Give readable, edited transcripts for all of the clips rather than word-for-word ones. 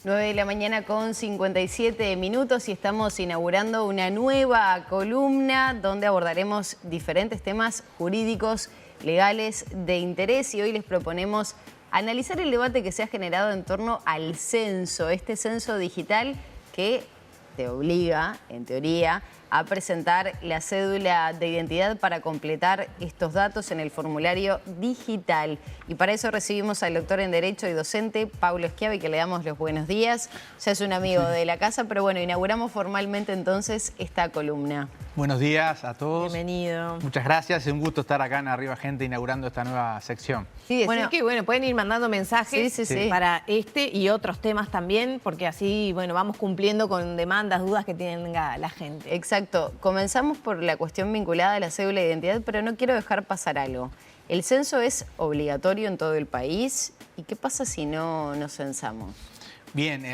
9 de la mañana con 57 minutos y estamos inaugurando una nueva columna donde abordaremos diferentes temas jurídicos, legales, de interés, y hoy les proponemos analizar el debate que se ha generado en torno al censo, este censo digital que te obliga, en teoría, a presentar la cédula de identidad para completar estos datos en el formulario digital. Y para eso recibimos al doctor en Derecho y docente Pablo Schiavi, que le damos los buenos días. Ya es un amigo de la casa, pero bueno, inauguramos formalmente entonces esta columna. Buenos días a todos. Bienvenido. Muchas gracias, es un gusto estar acá en Arriba Gente inaugurando esta nueva sección. Sí, bueno, pueden ir mandando mensajes para este y otros temas también, porque así, bueno, vamos cumpliendo con demandas, dudas que tenga la gente. Exacto. Comenzamos por la cuestión vinculada a la cédula de identidad, pero no quiero dejar pasar algo. ¿El censo es obligatorio en todo el país? ¿Y qué pasa si no nos censamos? Bien,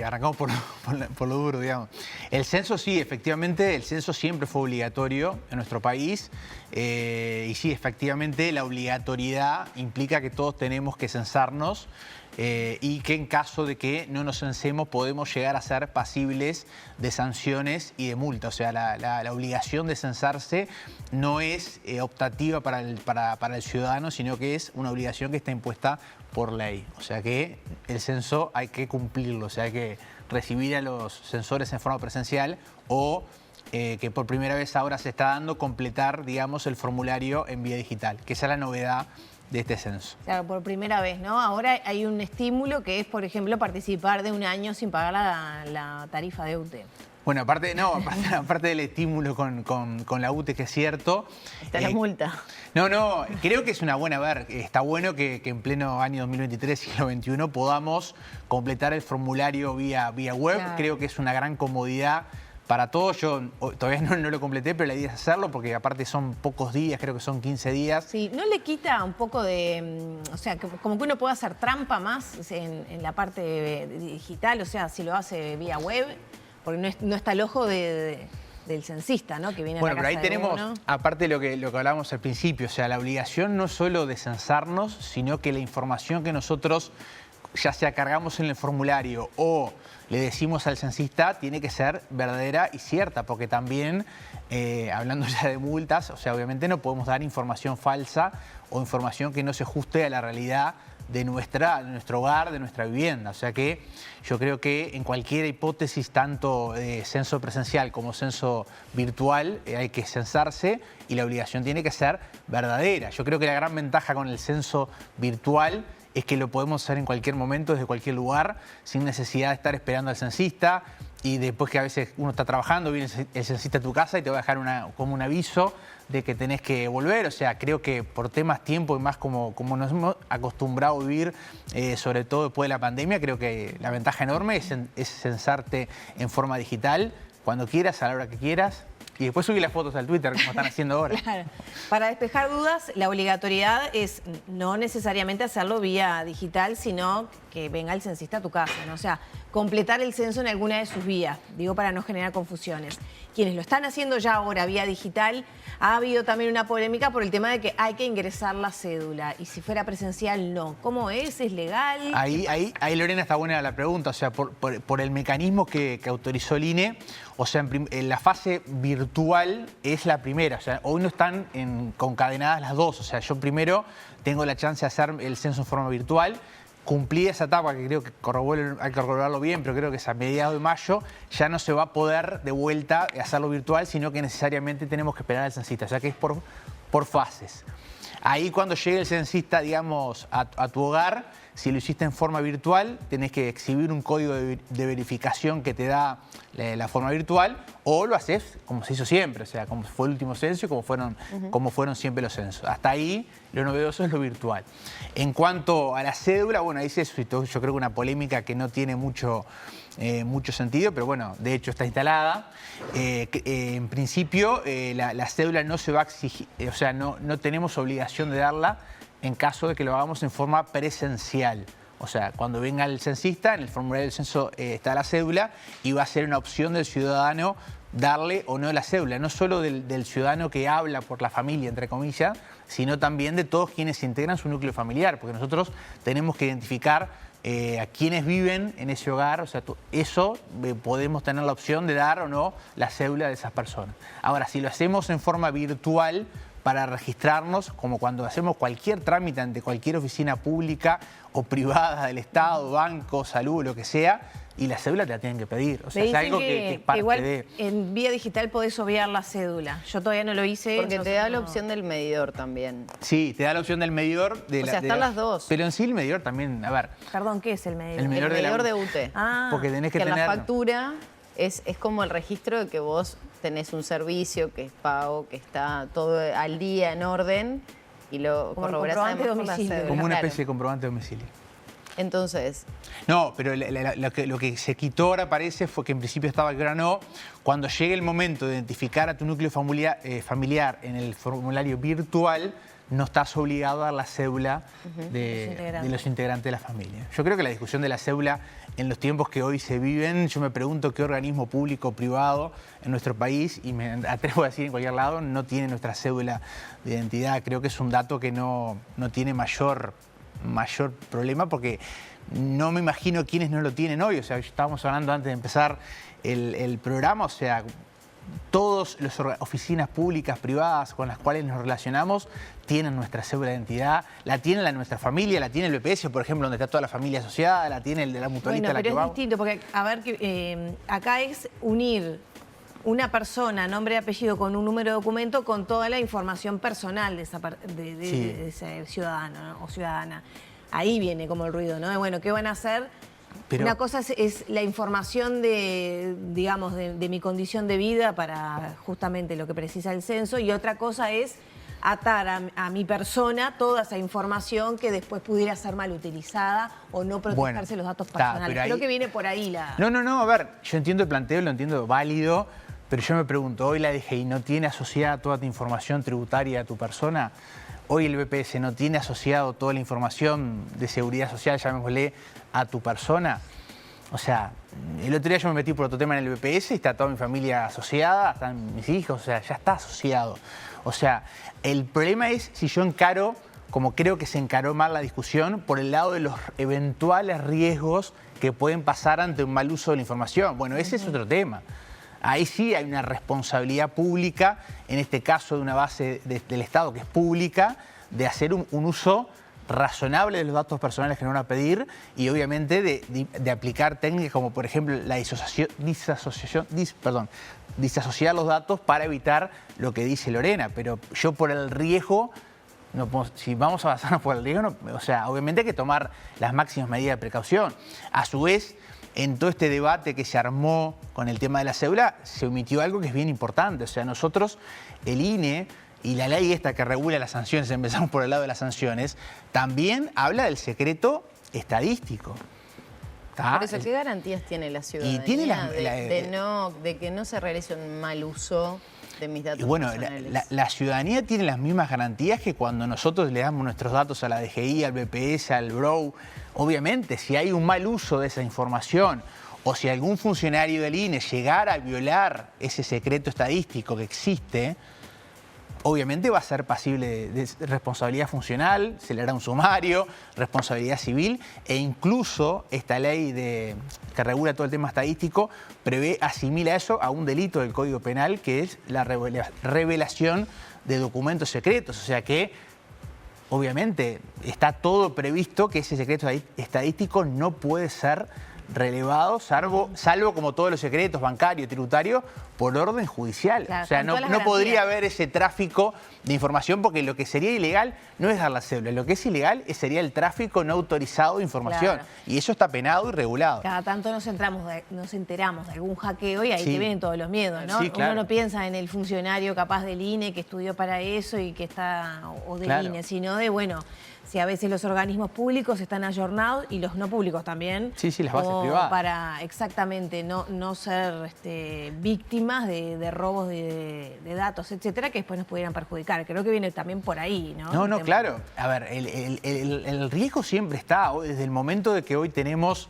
arrancamos por lo duro, digamos. El censo sí, efectivamente, el censo siempre fue obligatorio en nuestro país. Y sí, efectivamente, la obligatoriedad implica que todos tenemos que censarnos y que en caso de que no nos censemos podemos llegar a ser pasibles de sanciones y de multa. O sea, la obligación de censarse no es optativa para el ciudadano, sino que es una obligación que está impuesta por ley. O sea que el censo hay que cumplirlo, o sea, hay que recibir a los censores en forma presencial o que por primera vez ahora se está dando completar, digamos, el formulario en vía digital, que esa es la novedad de este censo. Claro, por primera vez, ¿no? Ahora hay un estímulo que es, por ejemplo, participar de un año sin pagar la tarifa de UTE. Bueno, aparte del estímulo con la UTE, que es cierto. Está la multa. No, creo que es una buena está bueno que en pleno año 2023, siglo XXI, podamos completar el formulario vía web. Claro. Creo que es una gran comodidad para todos. Yo todavía no lo completé, pero la idea es hacerlo porque aparte son pocos días, creo que son 15 días. Sí, ¿no le quita un poco de, o sea, como que uno puede hacer trampa más en la parte digital, o sea, si lo hace vía web? Porque no está el ojo del censista, ¿no? Que viene a la casa. Bueno, pero ahí tenemos, aparte de lo que hablábamos al principio, o sea, la obligación no solo de censarnos, sino que la información que nosotros ya sea cargamos en el formulario o le decimos al censista, tiene que ser verdadera y cierta, porque también, hablando ya de multas, o sea, obviamente no podemos dar información falsa o información que no se ajuste a la realidad de nuestro hogar, de nuestra vivienda. O sea que yo creo que en cualquier hipótesis, tanto de censo presencial como censo virtual, hay que censarse y la obligación tiene que ser verdadera. Yo creo que la gran ventaja con el censo virtual es que lo podemos hacer en cualquier momento, desde cualquier lugar, sin necesidad de estar esperando al censista y después que a veces uno está trabajando, viene el censista a tu casa y te va a dejar como un aviso de que tenés que volver. O sea, creo que por temas tiempo y más como nos hemos acostumbrado a vivir, sobre todo después de la pandemia, creo que la ventaja enorme es censarte en forma digital, cuando quieras, a la hora que quieras. Y después subí las fotos al Twitter, como están haciendo ahora. Claro. Para despejar dudas, la obligatoriedad es no necesariamente hacerlo vía digital, sino que venga el censista a tu casa, ¿no? O sea, completar el censo en alguna de sus vías, digo, para no generar confusiones. Quienes lo están haciendo ya ahora vía digital, ha habido también una polémica por el tema de que hay que ingresar la cédula y si fuera presencial no. ¿Cómo es? ¿Es legal? Ahí Lorena, está buena la pregunta, o sea, por el mecanismo que autorizó el INE, o sea, en la fase virtual es la primera, o sea, hoy no están concadenadas las dos, o sea, yo primero tengo la chance de hacer el censo en forma virtual. Cumplí esa etapa, que creo que hay que corroborarlo bien, pero creo que es a mediados de mayo, ya no se va a poder de vuelta hacerlo virtual, sino que necesariamente tenemos que esperar al censista, o sea que es por fases. Ahí cuando llegue el censista, digamos, a tu hogar, si lo hiciste en forma virtual, tenés que exhibir un código de verificación que te da la forma virtual, o lo haces como se hizo siempre, o sea, como fue el último censo y como fueron siempre los censos. Hasta ahí lo novedoso es lo virtual. En cuanto a la cédula, bueno, ahí se suscitó, yo creo que una polémica que no tiene mucho sentido, pero bueno, de hecho está instalada. En principio, la cédula no se va a exigir, o sea, no tenemos obligación de darla en caso de que lo hagamos en forma presencial. O sea, cuando venga el censista, en el formulario del censo está la cédula y va a ser una opción del ciudadano darle o no la cédula, no solo del ciudadano que habla por la familia, entre comillas, sino también de todos quienes integran su núcleo familiar, porque nosotros tenemos que identificar a quienes viven en ese hogar, o sea, eso podemos tener la opción de dar o no la cédula de esas personas. Ahora, si lo hacemos en forma virtual para registrarnos, como cuando hacemos cualquier trámite ante cualquier oficina pública o privada del Estado, banco, salud, lo que sea, y la cédula te la tienen que pedir. O sea, es algo que es parte igual de... en vía digital podés obviar la cédula. Yo todavía no lo hice. Porque te da la no. opción del medidor también. Sí, te da la opción del medidor. O sea, están las dos. Pero en sí el medidor también, a ver... Perdón, ¿qué es el medidor? El El medidor medidor de de la UTE. Ah, Porque tenés que Que en tener... la factura es como el registro de que vos tenés un servicio que es pago, que está todo al día en orden y lo Como el corroborás comprobante de además con la domicilio. cédula. como una Claro. especie de comprobante de domicilio. Entonces, No, pero lo que se quitó ahora parece fue que en principio estaba que ahora no. Cuando llegue el momento de identificar a tu núcleo familiar en el formulario virtual, no estás obligado a dar la cédula de los integrantes de la familia. Yo creo que la discusión de la cédula en los tiempos que hoy se viven, yo me pregunto qué organismo público o privado en nuestro país, y me atrevo a decir en cualquier lado, no tiene nuestra cédula de identidad. Creo que es un dato que no tiene mayor problema, porque no me imagino quiénes no lo tienen hoy. O sea, estábamos hablando antes de empezar el programa, o sea, todas las oficinas públicas, privadas con las cuales nos relacionamos tienen nuestra cédula de identidad, la tiene nuestra familia, la tiene el BPS, por ejemplo, donde está toda la familia asociada, la tiene el de la mutualista. Bueno, a la pero que es vamos. distinto, porque, a ver, acá es unir una persona, nombre y apellido, con un número de documento, con toda la información personal de, de ese ciudadano, ¿no? O ciudadana. Ahí viene como el ruido, ¿no? Bueno, ¿qué van a hacer? Pero... Una cosa es la información de, digamos, de mi condición de vida para justamente lo que precisa el censo, y otra cosa es atar a mi persona toda esa información que después pudiera ser mal utilizada o no protegerse los datos personales. Creo que viene por ahí la... No, a ver, yo entiendo el planteo, lo entiendo válido, pero yo me pregunto, ¿hoy la DGI no tiene asociada toda tu información tributaria a tu persona? ¿Hoy el BPS no tiene asociado toda la información de seguridad social, llamémosle, a tu persona? O sea, el otro día yo me metí por otro tema en el BPS y está toda mi familia asociada, están mis hijos, o sea, ya está asociado. O sea, el problema es si yo encaro, como creo que se encaró mal la discusión, por el lado de los eventuales riesgos que pueden pasar ante un mal uso de la información. Bueno, ese es otro tema. Ahí sí hay una responsabilidad pública, en este caso de una base del Estado que es pública, de hacer un uso razonable de los datos personales que nos van a pedir, y obviamente de aplicar técnicas como, por ejemplo, la disasociar los datos para evitar lo que dice Lorena. Pero yo, por el riesgo, no puedo, si vamos a basarnos por el riesgo, o sea, obviamente hay que tomar las máximas medidas de precaución. A su vez, en todo este debate que se armó con el tema de la cédula, se omitió algo que es bien importante. O sea, nosotros, el INE y la ley esta que regula las sanciones, empezamos por el lado de las sanciones, también habla del secreto estadístico. ¿Tá? por eso, ¿qué garantías tiene la ciudadanía Y tiene de que no se realice un mal uso de mis datos y bueno, personales? la ciudadanía tiene las mismas garantías que cuando nosotros le damos nuestros datos a la DGI, al BPS, al BROW. Obviamente, si hay un mal uso de esa información o si algún funcionario del INE llegara a violar ese secreto estadístico que existe, obviamente va a ser pasible de responsabilidad funcional, se le hará un sumario, responsabilidad civil, e incluso esta ley que regula todo el tema estadístico asimila eso a un delito del Código Penal, que es la revelación de documentos secretos. O sea que, obviamente, está todo previsto que ese secreto estadístico no puede ser relevado, salvo como todos los secretos bancarios, tributarios, por orden judicial. Claro, o sea, no podría haber ese tráfico de información, porque lo que sería ilegal no es dar la cédula, lo que es ilegal sería el tráfico no autorizado de información. Claro. Y eso está penado y regulado. Cada tanto nos enteramos de algún hackeo y ahí te vienen todos los miedos, ¿no? Sí, claro. Uno no piensa en el funcionario capaz del INE que estudió para eso y que está, o del Claro. INE, sino de, bueno, si a veces los organismos públicos están ayornados y los no públicos también. Sí, las bases como privadas. Para exactamente no ser víctimas de robos de datos, etcétera, que después nos pudieran perjudicar. Creo que viene también por ahí, ¿no? No, claro. A ver, el riesgo siempre está, desde el momento de que hoy tenemos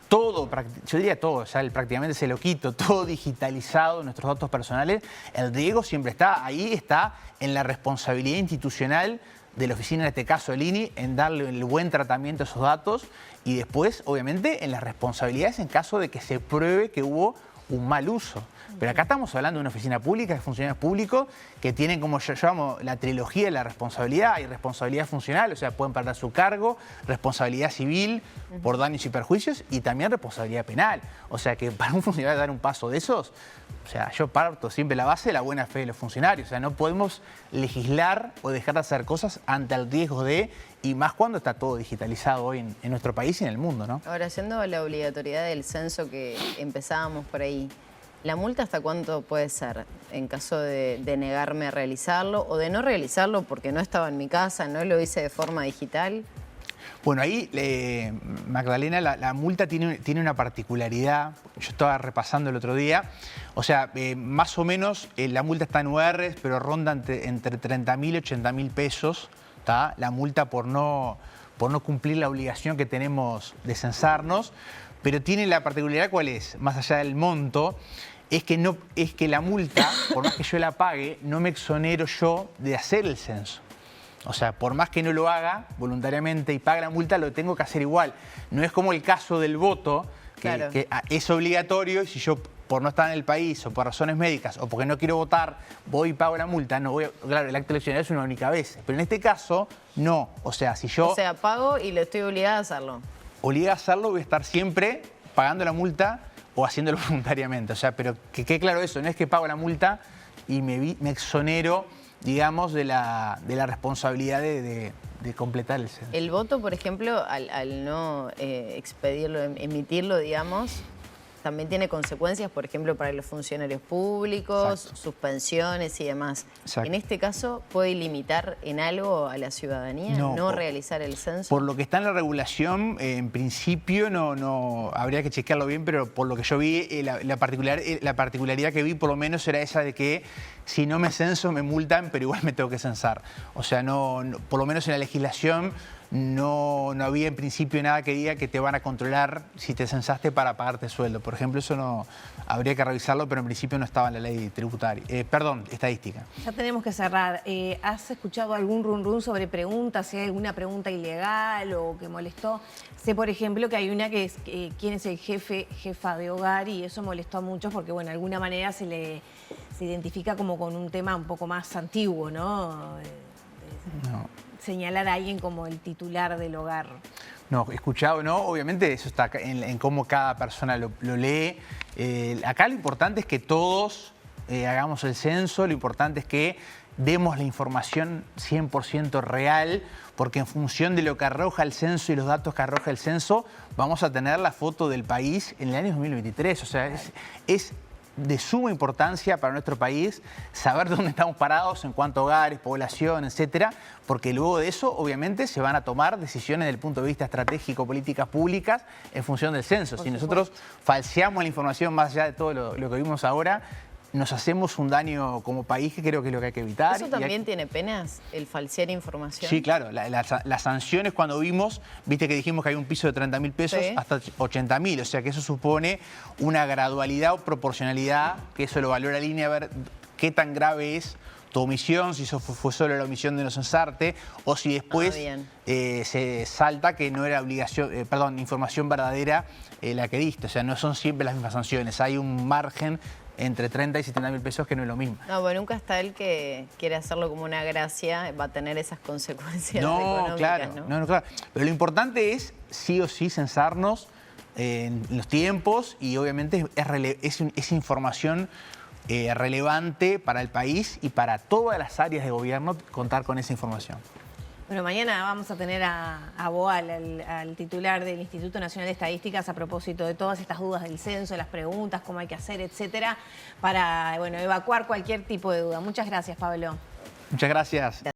todo, yo diría todo, ya prácticamente se lo quito, todo digitalizado, nuestros datos personales, el riesgo siempre está. Ahí está en la responsabilidad institucional de la oficina, en este caso el INE, en darle el buen tratamiento a esos datos y después, obviamente, en las responsabilidades en caso de que se pruebe que hubo un mal uso. Pero acá estamos hablando de una oficina pública, de funcionarios públicos que tienen, como yo llamo, la trilogía de la responsabilidad. Hay responsabilidad funcional, o sea, pueden perder su cargo, responsabilidad civil por daños y perjuicios y también responsabilidad penal. O sea, que para un funcionario dar un paso de esos, o sea, yo parto siempre la base de la buena fe de los funcionarios. O sea, no podemos legislar o dejar de hacer cosas ante el riesgo de, y más cuando está todo digitalizado hoy en nuestro país y en el mundo, ¿no? Ahora, yendo a la obligatoriedad del censo que empezábamos por ahí, ¿la multa hasta cuánto puede ser en caso de negarme a realizarlo o de no realizarlo porque no estaba en mi casa, no lo hice de forma digital? Bueno, ahí, Magdalena, la multa tiene una particularidad. Yo estaba repasando el otro día. O sea, más o menos la multa está en URs, pero ronda entre 30.000 y 80.000 pesos, ¿tá? La multa por no cumplir la obligación que tenemos de censarnos. Pero tiene la particularidad, ¿cuál es? Más allá del monto, es que la multa, por más que yo la pague, no me exonero yo de hacer el censo. O sea, por más que no lo haga voluntariamente y pague la multa, lo tengo que hacer igual. No es como el caso del voto, Claro. que es obligatorio y si yo por no estar en el país o por razones médicas o porque no quiero votar, voy y pago la multa, no voy a, claro, el acto eleccionario es una única vez. Pero en este caso, no. O sea, si yo... O sea, pago y lo estoy obligada a hacerlo. Obligada a hacerlo, voy a estar siempre pagando la multa o haciéndolo voluntariamente. O sea, pero que quede claro eso, no es que pago la multa y me exonero, digamos, de la responsabilidad de completar el censo. El voto, por ejemplo, al no expedirlo, emitirlo, digamos, también tiene consecuencias, por ejemplo, para los funcionarios públicos, Exacto. suspensiones y demás. Exacto. En este caso, ¿puede limitar en algo a la ciudadanía no realizar el censo? Por lo que está en la regulación, en principio no habría que chequearlo bien, pero por lo que yo vi, la particularidad que vi por lo menos era esa de que si no me censo me multan, pero igual me tengo que censar. O sea, por lo menos en la legislación no había en principio nada que diga que te van a controlar si te censaste para pagarte sueldo. Por ejemplo, eso no habría que revisarlo, pero en principio no estaba en la ley tributaria. Estadística. Ya tenemos que cerrar. ¿Has escuchado algún run sobre preguntas? Si hay alguna pregunta ilegal o que molestó. Sé, por ejemplo, que hay una que es quién es el jefa de hogar y eso molestó a muchos porque, bueno, de alguna manera se identifica como con un tema un poco más antiguo, ¿no? No. Señalar a alguien como el titular del hogar. No, escuchado, no, obviamente eso está en cómo cada persona lo lee. Acá lo importante es que todos hagamos el censo, lo importante es que demos la información 100% real, porque en función de lo que arroja el censo y los datos que arroja el censo, vamos a tener la foto del país en el año 2023. O sea, es de suma importancia para nuestro país saber dónde estamos parados en cuanto a hogares, población, etcétera, porque luego de eso, obviamente, se van a tomar decisiones desde el punto de vista estratégico, políticas públicas, en función del censo. Si nosotros falseamos la información más allá de todo lo que vimos ahora, nos hacemos un daño como país que creo que es lo que hay que evitar. ¿Eso también tiene penas, el falsear información? Sí, claro. Las sanciones cuando vimos, viste que dijimos que hay un piso de 30.000 pesos Sí. hasta 80.000. O sea que eso supone una gradualidad o proporcionalidad, que eso lo valora línea, a ver qué tan grave es tu omisión, si eso fue solo la omisión de no censarte, o si después se salta que no era información verdadera la que diste. O sea, no son siempre las mismas sanciones. Hay un margen entre 30 y 70.000 pesos, que no es lo mismo. No, pero nunca está el que quiere hacerlo como una gracia, va a tener esas consecuencias económicas, claro, ¿no? claro. Pero lo importante es, sí o sí, censarnos en los tiempos y obviamente es información relevante para el país y para todas las áreas de gobierno contar con esa información. Bueno, mañana vamos a tener a Boal, al titular del Instituto Nacional de Estadísticas, a propósito de todas estas dudas del censo, las preguntas, cómo hay que hacer, etcétera, para evacuar cualquier tipo de duda. Muchas gracias, Pablo. Muchas gracias.